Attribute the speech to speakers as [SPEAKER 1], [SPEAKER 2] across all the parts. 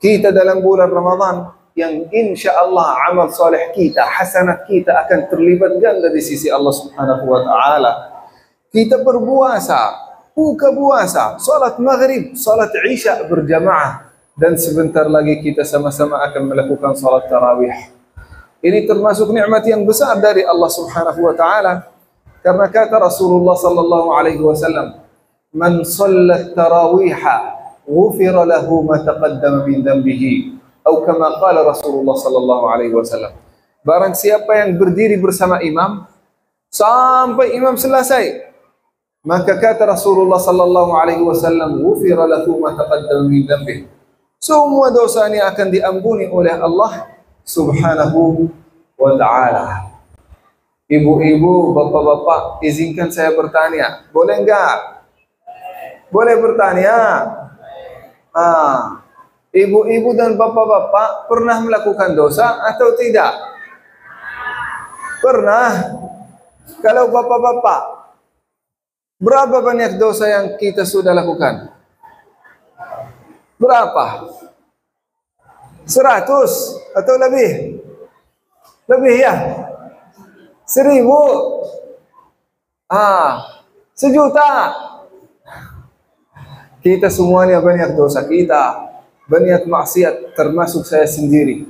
[SPEAKER 1] Kita dalam bulan Ramadan yang insya Allah amal soleh kita, hasanat kita akan terlibat ganda di sisi Allah Subhanahu wa Ta'ala. Kita berpuasa, buka puasa, salat maghrib, salat isya berjamaah, dan sebentar lagi kita sama-sama akan melakukan salat tarawih. Ini termasuk nikmat yang besar dari Allah Subhanahu wa Ta'ala, karena kata Rasulullah sallallahu alaihi wasallam, "Man shallat tarawiha ghufira lahu ma taqaddama min dhanbihi." Atau kama qala Rasulullah sallallahu alaihi wasallam. Barang siapa yang berdiri bersama imam sampai imam selesai, maka kata Rasulullah sallallahu alaihi wasallam, ghufira lahu ma taqaddama min dhanbihi. Semua dosanya akan diampuni oleh Allah Subhanahu wa Ta'ala. Ibu-ibu, bapak-bapak, izinkan saya bertanya. Boleh enggak? Boleh bertanya? Ibu-ibu dan bapak-bapak pernah melakukan dosa atau tidak? Pernah. Kalau bapak-bapak, berapa banyak dosa yang kita sudah lakukan? Berapa? 100 atau lebih? Lebih ya? 1000? 1.000.000? Kita semuanya banyak dosa kita, banyak maksiat, termasuk saya sendiri.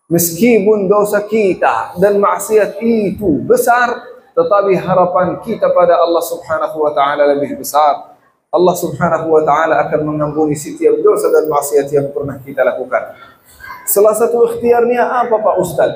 [SPEAKER 1] Meskipun dosa kita dan maksiat itu besar, tetapi harapan kita pada Allah Subhanahu wa Ta'ala lebih besar. Allah Subhanahu wa Ta'ala akan mengampuni setiap dosa dan maksiat yang pernah kita lakukan. Salah satu ikhtiarnya apa Pak Ustaz?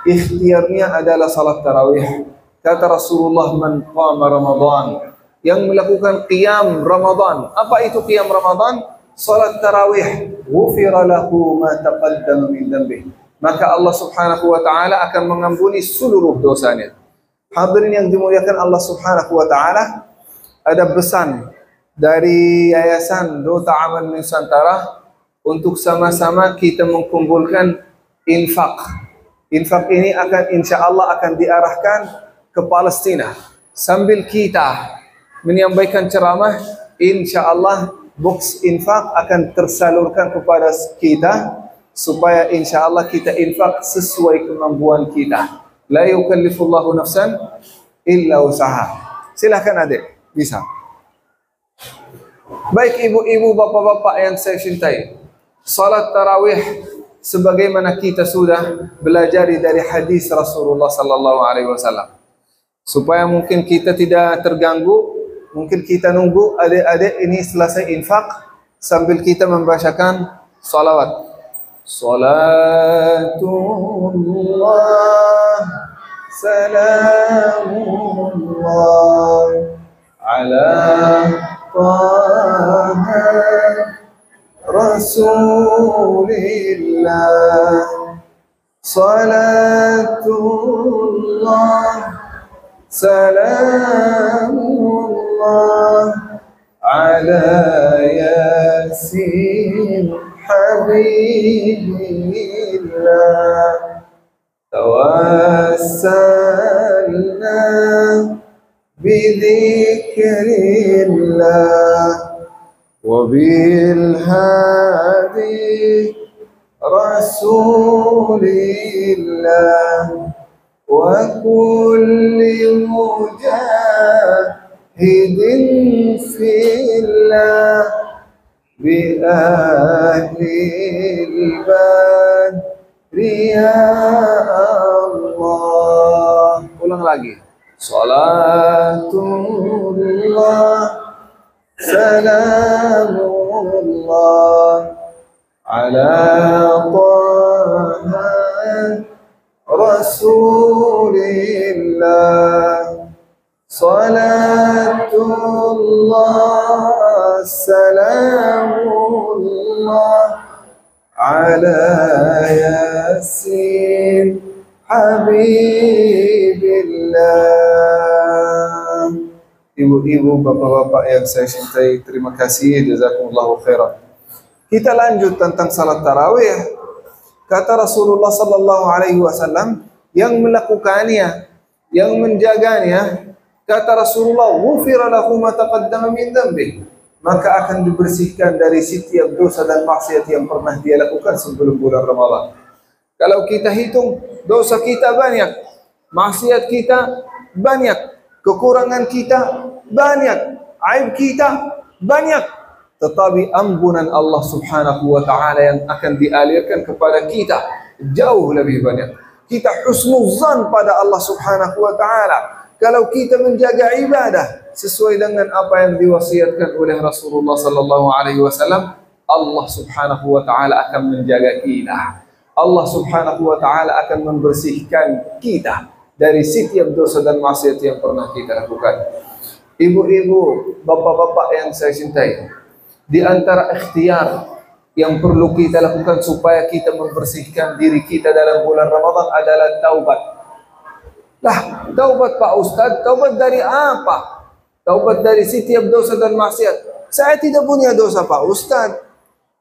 [SPEAKER 1] Ikhtiarnya adalah salat tarawih. Kata Rasulullah, "Man qama Ramadan", yang melakukan qiyam Ramadan. Apa itu qiyam Ramadan? Salat tarawih. Ghufira lahu ma taqaddama min dhanbihi. Maka Allah Subhanahu wa Ta'ala akan mengampuni seluruh dosanya. Hadirin yang dimuliakan Allah Subhanahu wa Ta'ala, ada pesan dari Yayasan Duta Amal Nusantara untuk sama-sama kita mengumpulkan infak. Infak ini akan insya Allah akan diarahkan ke Palestina. Sambil kita menyampaikan ceramah, insya Allah box infak akan tersalurkan kepada kita, supaya insya Allah kita infak sesuai kemampuan kita. La yukallifullahu nafsan illa usaha. Silahkan adik, bisa. Baik ibu-ibu, bapak-bapak yang saya cintai, salat tarawih sebagaimana kita sudah belajar dari hadis Rasulullah sallallahu alaihi wasallam. Supaya mungkin kita tidak terganggu, mungkin kita nunggu adik-adik ini selesai infak sambil kita membacakan salawat. Salatullah salamullah ala Taha Rasulillah. Salatullah salamullah ala Yasin Habibillah. Tawassalna bidhikrillah wa bil hadi Rasulillah wa kulli mujahidin fillah bi ahlil badri ya Allah. Ulang lagi. Salatullah salamullah ala Taha Rasulillah. Salatullah salamullah ala Yasin Habibillah. Ibu-ibu, bapak-bapak yang saya cintai, terima kasih, jazakumullahu khairan. Kita lanjut tentang salat tarawih. Kata Rasulullah sallallahu alaihi wasallam, yang melakukannya, yang menjaganya, kata Rasulullah, ghufira lahu ma taqaddama min dhanbihi. maka akan dibersihkan dari setiap dosa dan maksiat yang pernah dia lakukan sebelum bulan Ramadan. Kalau kita hitung, dosa kita banyak, maksiat kita banyak, kekurangan kita banyak, aib kita banyak, tetapi ampunan Allah Subhanahu wa taala yang akan dialirkan kepada kita jauh lebih banyak. Kita husnuzan pada Allah Subhanahu wa taala kalau kita menjaga ibadah sesuai dengan apa yang diwasiatkan oleh Rasulullah sallallahu alaihi wasallam. Allah Subhanahu wa taala akan menjaga kita. Allah Subhanahu wa taala akan membersihkan kita dari setiap dosa dan maksiat yang pernah kita lakukan. Ibu-ibu, bapak-bapak yang saya cintai, di antara ikhtiar yang perlu kita lakukan supaya kita membersihkan diri kita dalam bulan Ramadan adalah taubat. Lah, taubat Pak Ustaz, taubat dari apa? Taubat dari setiap dosa dan maksiat. Saya tidak punya dosa Pak Ustaz,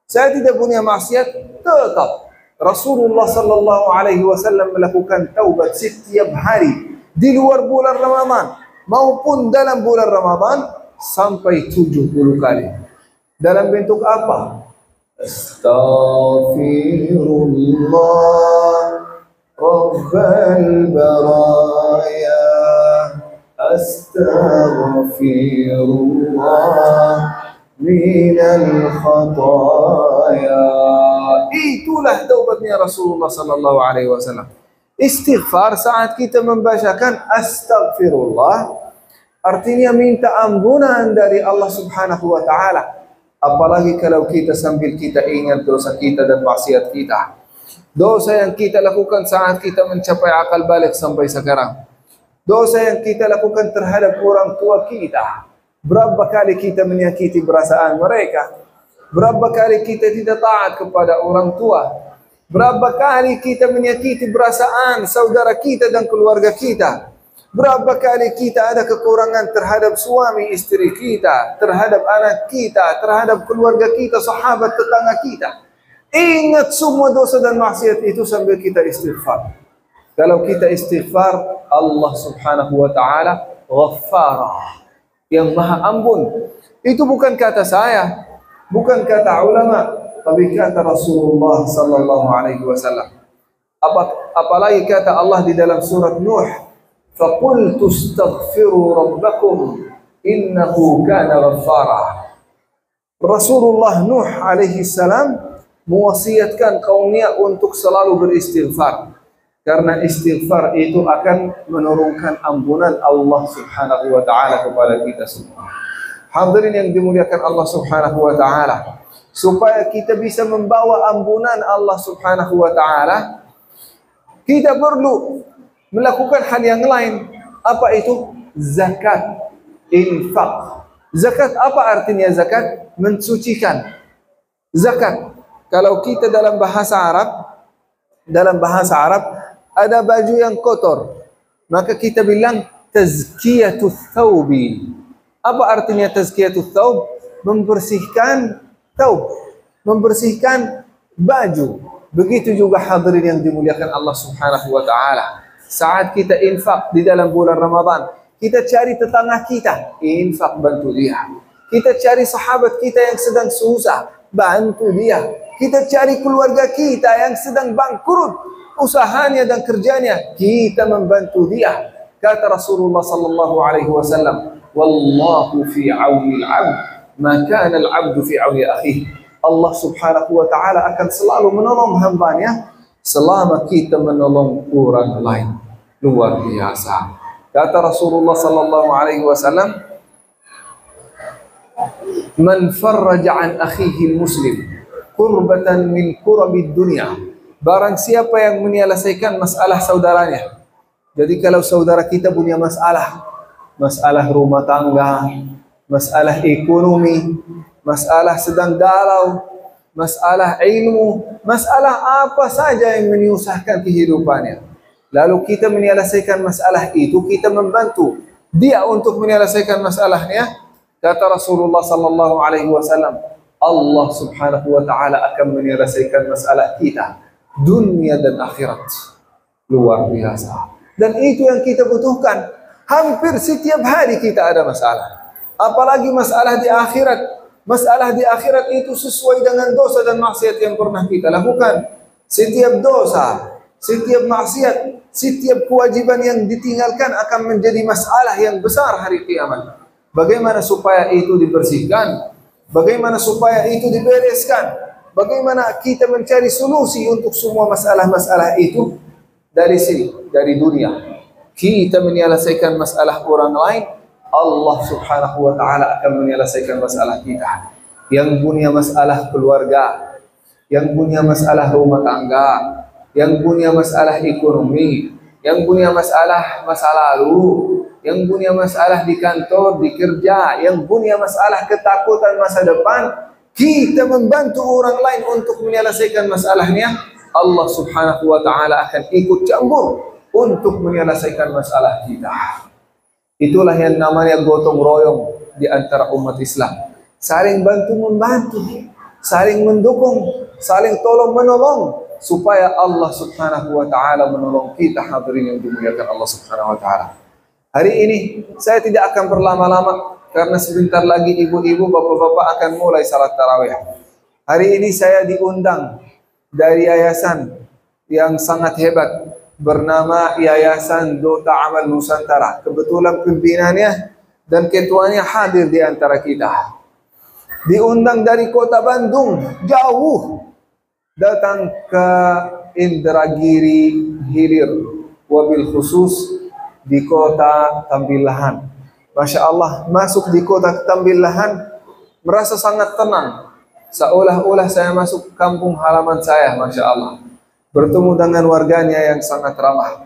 [SPEAKER 1] saya tidak punya maksiat. Tetap Rasulullah sallallahu alaihi wasallam melakukan taubat setiap hari di luar bulan Ramadan maupun dalam bulan Ramadan sampai 70 kali. Dalam bentuk apa? Astaghfirullah Rabbal baraya, astaghfirullah minal khataya. Itulah taubatnya Rasulullah sallallahu alaihi wasallam. Istighfar saat kita membacakan astaghfirullah artinya minta ampunan dari Allah Subhanahu wa taala. Apalagi kalau kita sambil kita ingat dosa kita dan maksiat kita. Dosa yang kita lakukan saat kita mencapai akal balik sampai sekarang. Dosa yang kita lakukan terhadap orang tua kita. Berapa kali kita menyakiti perasaan mereka? Berapa kali kita tidak taat kepada orang tua? Berapa kali kita menyakiti perasaan saudara kita dan keluarga kita? Berapa kali kita ada kekurangan terhadap suami istri kita, terhadap anak kita, terhadap keluarga kita, sahabat tetangga kita? Ingat semua dosa dan maksiat itu sambil kita istighfar. Kalau kita istighfar, Allah Subhanahu wa taala Ghaffarah, yang Maha Ampun. Itu bukan kata saya, bukan kata ulama, tapi kata Rasulullah sallallahu alaihi wasallam. Apalagi kata Allah di dalam surat Nuh, "Faqultu astaghfiru rabbakum innahu kana ghaffara." Rasulullah Nuh alaihi salam mewasiatkan kaumnya untuk selalu beristighfar, karena istighfar itu akan menurunkan ampunan Allah Subhanahu wa taala kepada kita semua. Hadirin yang dimuliakan Allah Subhanahu wa taala, supaya kita bisa membawa ampunan Allah Subhanahu wa taala, kita perlu melakukan hal yang lain. Apa itu? Zakat, infak. Zakat apa artinya zakat? Mensucikan. Zakat, kalau kita dalam bahasa Arab ada baju yang kotor, maka kita bilang tazkiyatut thawbi. Apa artinya tazkiyatut thawb? Membersihkan thawb, membersihkan baju. Begitu juga hadirin yang dimuliakan Allah Subhanahu wa taala. Saat kita infak di dalam bulan Ramadan, kita cari tetangga kita, infak bantu dia. Kita cari sahabat kita yang sedang susah, bantu dia. Kita cari keluarga kita yang sedang bangkrut, usahanya dan kerjanya, kita membantu dia. Kata Rasulullah sallallahu alaihi wasallam, "Wallahu fi auni al-'abd, ma kana al-'abdu fi auni akhihi." Allah Subhanahu wa taala akan selalu menolong hambanya selama kita menolong orang lain. Luar biasa. Kata Rasulullah sallallahu alaihi wasallam, "Man farraja an akhihi muslim kurbatan min kurabid dunya." Barang siapa yang menyelesaikan masalah saudaranya. Jadi kalau saudara kita punya masalah rumah tangga, masalah ekonomi, masalah sedang galau, masalah ilmu, masalah apa saja yang menyusahkan kehidupannya, lalu kita menyelesaikan masalah itu, kita membantu dia untuk menyelesaikan masalahnya, kata Rasulullah sallallahu alaihi wasallam, Allah Subhanahu wa taala akan menyelesaikan masalah kita dunia dan akhirat. Luar biasa. Dan itu yang kita butuhkan. Hampir setiap hari kita ada masalah. Apalagi masalah di akhirat. Masalah di akhirat itu sesuai dengan dosa dan maksiat yang pernah kita lakukan. Setiap dosa, setiap maksiat, setiap kewajiban yang ditinggalkan akan menjadi masalah yang besar hari kiamat. Bagaimana supaya itu dibersihkan? Bagaimana supaya itu dibereskan? Bagaimana kita mencari solusi untuk semua masalah-masalah itu? Dari sini, dari dunia. Kita menyelesaikan masalah orang lain, Allah subhanahu wa ta'ala akan menyelesaikan masalah kita. Yang punya masalah keluarga, yang punya masalah rumah tangga, yang punya masalah ekonomi, yang punya masalah masa lalu, yang punya masalah di kantor, di kerja, yang punya masalah ketakutan masa depan, kita membantu orang lain untuk menyelesaikan masalahnya, Allah subhanahu wa ta'ala akan ikut campur untuk menyelesaikan masalah kita. Itulah yang namanya gotong royong di antara umat Islam. Saling bantu-membantu, saling mendukung, saling tolong-menolong supaya Allah subhanahu wa ta'ala menolong kita, hadirin yang dimuliakan Allah subhanahu wa ta'ala. Hari ini saya tidak akan berlama-lama karena sebentar lagi ibu-ibu, bapak-bapak akan mulai salat tarawih. Hari ini saya diundang dari yayasan yang sangat hebat bernama Yayasan Duta Amal Nusantara. Kebetulan pimpinannya dan ketuanya hadir di antara kita. Diundang dari kota Bandung, jauh, datang ke Indragiri Hilir, wabil khusus di kota Tambilahan. Masya Allah, masuk di kota Tambilahan, merasa sangat tenang. Seolah-olah saya masuk kampung halaman saya, Masya Allah. Bertemu dengan warganya yang sangat ramah.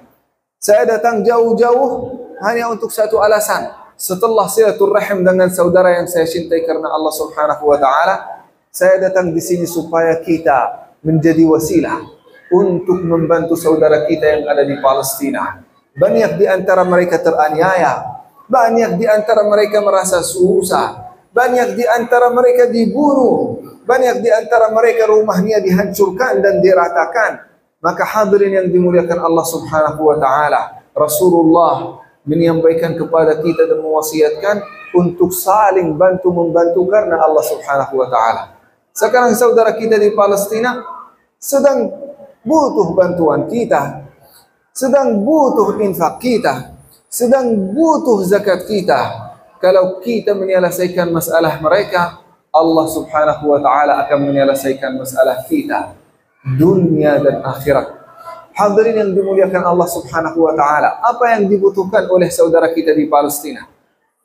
[SPEAKER 1] Saya datang jauh-jauh hanya untuk satu alasan. Setelah silaturahim dengan saudara yang saya cintai karena Allah subhanahu wa ta'ala, saya datang di sini supaya kita menjadi wasilah untuk membantu saudara kita yang ada di Palestina. Banyak di antara mereka teraniaya, banyak di antara mereka merasa susah, banyak di antara mereka dibunuh, banyak di antara mereka rumahnya dihancurkan dan diratakan. Maka hadirin yang dimuliakan Allah subhanahu wa ta'ala, Rasulullah menyampaikan kepada kita dan mewasiatkan untuk saling bantu-membantu karena Allah subhanahu wa ta'ala. Sekarang saudara kita di Palestina sedang butuh bantuan kita, sedang butuh infak kita, sedang butuh zakat kita. Kalau kita menyelesaikan masalah mereka, Allah subhanahu wa ta'ala akan menyelesaikan masalah kita, dunia dan akhirat. Hadirin yang dimuliakan Allah subhanahu wa ta'ala, apa yang dibutuhkan oleh saudara kita di Palestina?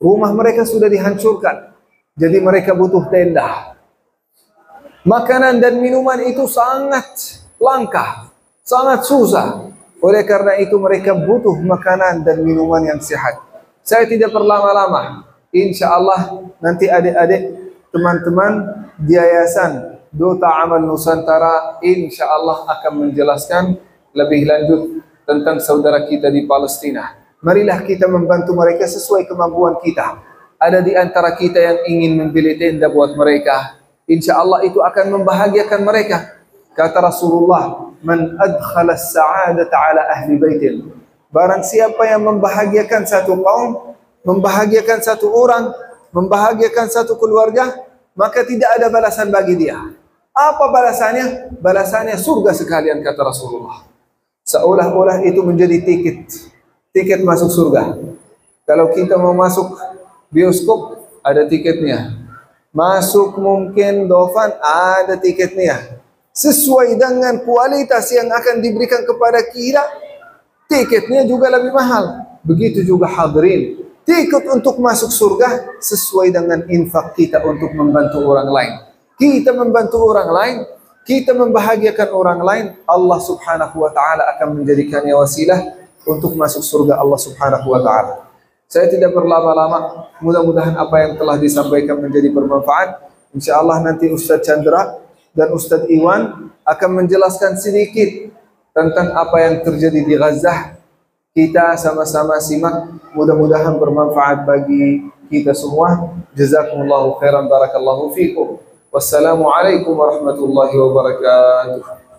[SPEAKER 1] Rumah mereka sudah dihancurkan, jadi mereka butuh tenda. Makanan dan minuman itu sangat langka, sangat susah. Oleh karena itu mereka butuh makanan dan minuman yang sehat. Saya tidak berlama-lama, insya Allah nanti adik-adik, teman-teman di Yayasan Duta Amal Nusantara insya Allah akan menjelaskan lebih lanjut tentang saudara kita di Palestina. Marilah kita membantu mereka sesuai kemampuan kita. Ada di antara kita yang ingin membeli tenda buat mereka, insya Allah itu akan membahagiakan mereka. Kata Rasulullah, man adkhala as-sa'adata ala ahli baitin. Barang siapa yang membahagiakan satu kaum, membahagiakan satu orang, membahagiakan satu keluarga, maka tidak ada balasan bagi dia. Apa balasannya? Balasannya surga sekalian, kata Rasulullah. Seolah-olah itu menjadi tiket masuk surga. Kalau kita mau masuk bioskop, ada tiketnya. Masuk mungkin Dofan, ada tiketnya. Sesuai dengan kualitas yang akan diberikan kepada kita, tiketnya juga lebih mahal. Begitu juga hadirin, tiket untuk masuk surga sesuai dengan infak kita untuk membantu orang lain. Kita membantu orang lain, kita membahagiakan orang lain, Allah subhanahu wa ta'ala akan menjadikannya wasilah untuk masuk surga Allah subhanahu wa ta'ala. Saya tidak berlama-lama, mudah-mudahan apa yang telah disampaikan menjadi bermanfaat. InsyaAllah nanti Ustaz Chandra dan Ustaz Iwan akan menjelaskan sedikit tentang apa yang terjadi di Gaza. Kita sama-sama simak, mudah-mudahan bermanfaat bagi kita semua. Jazakumullahu khairan, barakallahu fikum. Wassalamualaikum warahmatullahi wabarakatuh.